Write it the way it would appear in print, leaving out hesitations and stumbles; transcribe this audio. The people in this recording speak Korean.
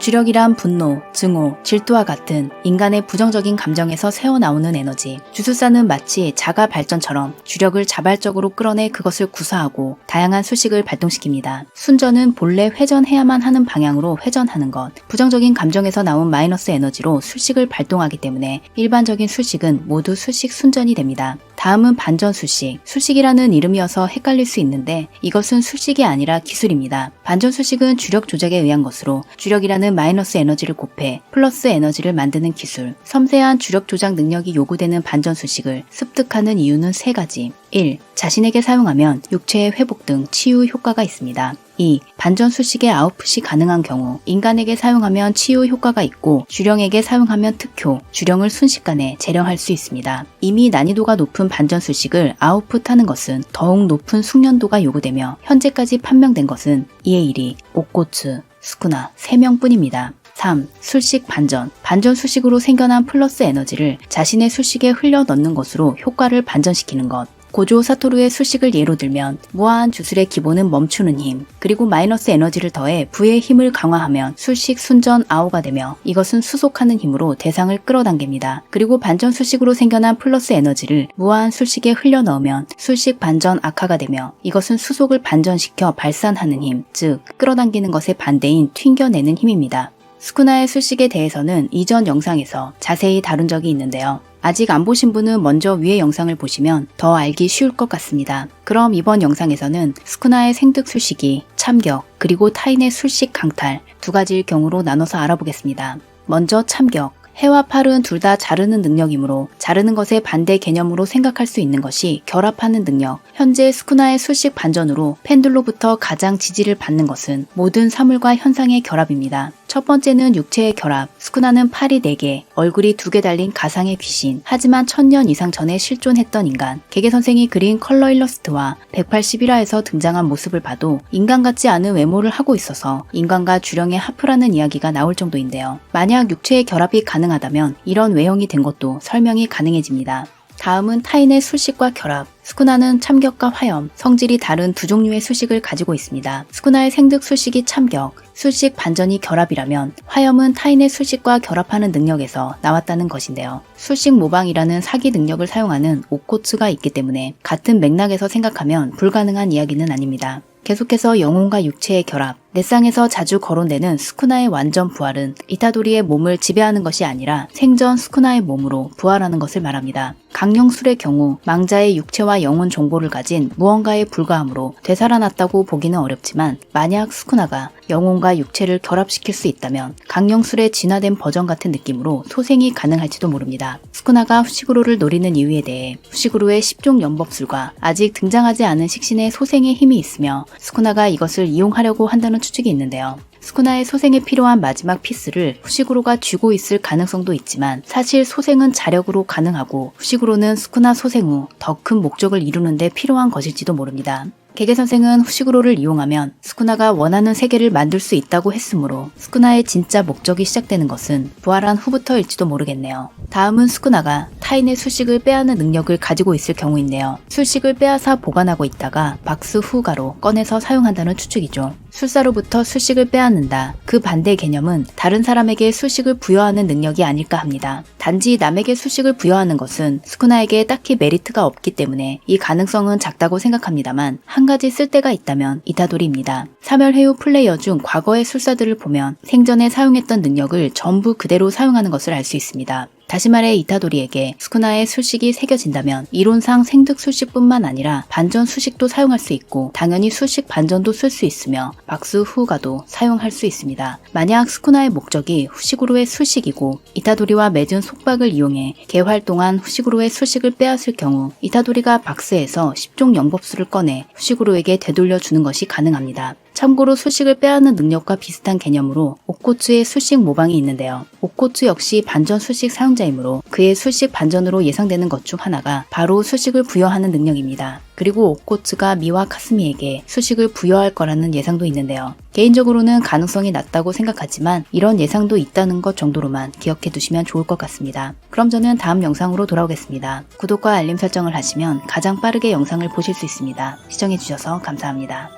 주력이란 분노, 증오, 질투와 같은 인간의 부정적인 감정에서 새어나오는 에너지. 주술사는 마치 자가 발전처럼 주력을 자발적으로 끌어내 그것을 구사하고 다양한 수식을 발동시킵니다. 순전은 본래 회전해야만 하는 방향으로 회전하는 것. 부정적인 감정에서 나온 마이너스 에너지로 수식을 발동하기 때문에 일반적인 수식은 모두 수식 순전이 됩니다. 다음은 반전 수식. 수식이라는 이름이어서 헷갈릴 수 있는데 이것은 수식이 아니라 기술입니다. 반전 수식은 주력 조작에 의한 것으로 주력이라는 마이너스 에너지를 곱해 플러스 에너지를 만드는 기술. 섬세한 주력 조작 능력이 요구되는 반전 수식을 습득하는 이유는 세 가지. 1. 자신에게 사용하면 육체의 회복 등 치유 효과가 있습니다. 2. 반전 수식의 아웃풋이 가능한 경우 인간에게 사용하면 치유 효과가 있고 주령에게 사용하면 특효, 주령을 순식간에 재령할 수 있습니다. 이미 난이도가 높은 반전 수식을 아웃풋하는 것은 더욱 높은 숙련도가 요구되며 현재까지 판명된 것은 이에이리, 오코츠, 스쿠나 3명뿐입니다. 3. 술식 반전. 반전 수식으로 생겨난 플러스 에너지를 자신의 수식에 흘려 넣는 것으로 효과를 반전시키는 것. 고조 사토루의 수식을 예로 들면 무아한 주술의 기본은 멈추는 힘, 그리고 마이너스 에너지를 더해 부의 힘을 강화하면 술식 순전 아오가 되며 이것은 수속하는 힘으로 대상을 끌어당깁니다. 그리고 반전 수식으로 생겨난 플러스 에너지를 무아한 술식에 흘려 넣으면 술식 반전 아카가 되며 이것은 수속을 반전시켜 발산하는 힘, 즉 끌어당기는 것의 반대인 튕겨내는 힘입니다. 스쿠나의 술식에 대해서는 이전 영상에서 자세히 다룬 적이 있는데요. 아직 안 보신 분은 먼저 위의 영상을 보시면 더 알기 쉬울 것 같습니다. 그럼 이번 영상에서는 스쿠나의 생득 술식이 참격, 그리고 타인의 술식 강탈 두 가지일 경우로 나눠서 알아보겠습니다. 먼저 참격. 해와 팔은 둘 다 자르는 능력이므로 자르는 것의 반대 개념으로 생각할 수 있는 것이 결합하는 능력. 현재 스쿠나의 술식 반전으로 팬들로부터 가장 지지를 받는 것은 모든 사물과 현상의 결합입니다. 첫 번째는 육체의 결합. 스쿠나는 팔이 4개, 얼굴이 2개 달린 가상의 귀신, 하지만 1000년 이상 전에 실존했던 인간. 개개 선생이 그린 컬러 일러스트와 181화에서 등장한 모습을 봐도 인간 같지 않은 외모를 하고 있어서 인간과 주령의 하프라는 이야기가 나올 정도인데요. 만약 육체의 결합이 가능하다면 이런 외형이 된 것도 설명이 가능해집니다. 다음은 타인의 술식과 결합. 스쿠나는 참격과 화염, 성질이 다른 두 종류의 수식을 가지고 있습니다. 스쿠나의 생득 수식이 참격, 술식 반전이 결합이라면 화염은 타인의 술식과 결합하는 능력에서 나왔다는 것인데요. 술식 모방이라는 사기 능력을 사용하는 오코츠가 있기 때문에 같은 맥락에서 생각하면 불가능한 이야기는 아닙니다. 계속해서 영혼과 육체의 결합. 넷상에서 자주 거론되는 스쿠나의 완전 부활은 이타도리의 몸을 지배하는 것이 아니라 생전 스쿠나의 몸으로 부활하는 것을 말합니다. 강령술의 경우 망자의 육체와 영혼 정보를 가진 무언가에 불과하므로 되살아났다고 보기는 어렵지만 만약 스쿠나가 영혼과 육체를 결합시킬 수 있다면 강령술의 진화된 버전 같은 느낌으로 소생이 가능할지도 모릅니다. 스쿠나가 후시구로를 노리는 이유에 대해 후시구로의 10종 연법술과 아직 등장하지 않은 식신의 소생의 힘이 있으며 스쿠나가 이것을 이용하려고 한다는 추측이 있는데요. 스쿠나의 소생에 필요한 마지막 피스를 후시구로가 쥐고 있을 가능성도 있지만 사실 소생은 자력으로 가능하고 후시구로는 스쿠나 소생 후 더 큰 목적을 이루는 데 필요한 것일지도 모릅니다. 개개 선생은 후시구로를 이용하면 스쿠나가 원하는 세계를 만들 수 있다고 했으므로 스쿠나의 진짜 목적이 시작되는 것은 부활한 후부터일지도 모르겠네요. 다음은 스쿠나가 타인의 술식을 빼앗는 능력을 가지고 있을 경우인데요. 술식을 빼앗아 보관하고 있다가 박스 후가로 꺼내서 사용한다는 추측이죠. 술사로부터 술식을 빼앗는다. 그 반대 개념은 다른 사람에게 술식을 부여하는 능력이 아닐까 합니다. 단지 남에게 술식을 부여하는 것은 스쿠나에게 딱히 메리트가 없기 때문에 이 가능성은 작다고 생각합니다만 한 가지 쓸데가 있다면 이타도리입니다. 사멸해후 플레이어 중 과거의 술사들을 보면 생전에 사용했던 능력을 전부 그대로 사용하는 것을 알 수 있습니다. 다시 말해 이타도리에게 스쿠나의 술식이 새겨진다면 이론상 생득 술식뿐만 아니라 반전 수식도 사용할 수 있고 당연히 술식 반전도 쓸 수 있으며 박스 후가도 사용할 수 있습니다. 만약 스쿠나의 목적이 후시구로의 술식이고 이타도리와 맺은 속박을 이용해 개활 동안 후시구로의 술식을 빼앗을 경우 이타도리가 박스에서 10종 영법술을 꺼내 후시구로에게 되돌려주는 것이 가능합니다. 참고로 술식을 빼앗는 능력과 비슷한 개념으로 오코츠의 술식 모방이 있는데요. 오코츠 역시 반전 술식 사용자이므로 그의 술식 반전으로 예상되는 것 중 하나가 바로 술식을 부여하는 능력입니다. 그리고 오코츠가 미와 카스미에게 술식을 부여할 거라는 예상도 있는데요. 개인적으로는 가능성이 낮다고 생각하지만 이런 예상도 있다는 것 정도로만 기억해 두시면 좋을 것 같습니다. 그럼 저는 다음 영상으로 돌아오겠습니다. 구독과 알림 설정을 하시면 가장 빠르게 영상을 보실 수 있습니다. 시청해 주셔서 감사합니다.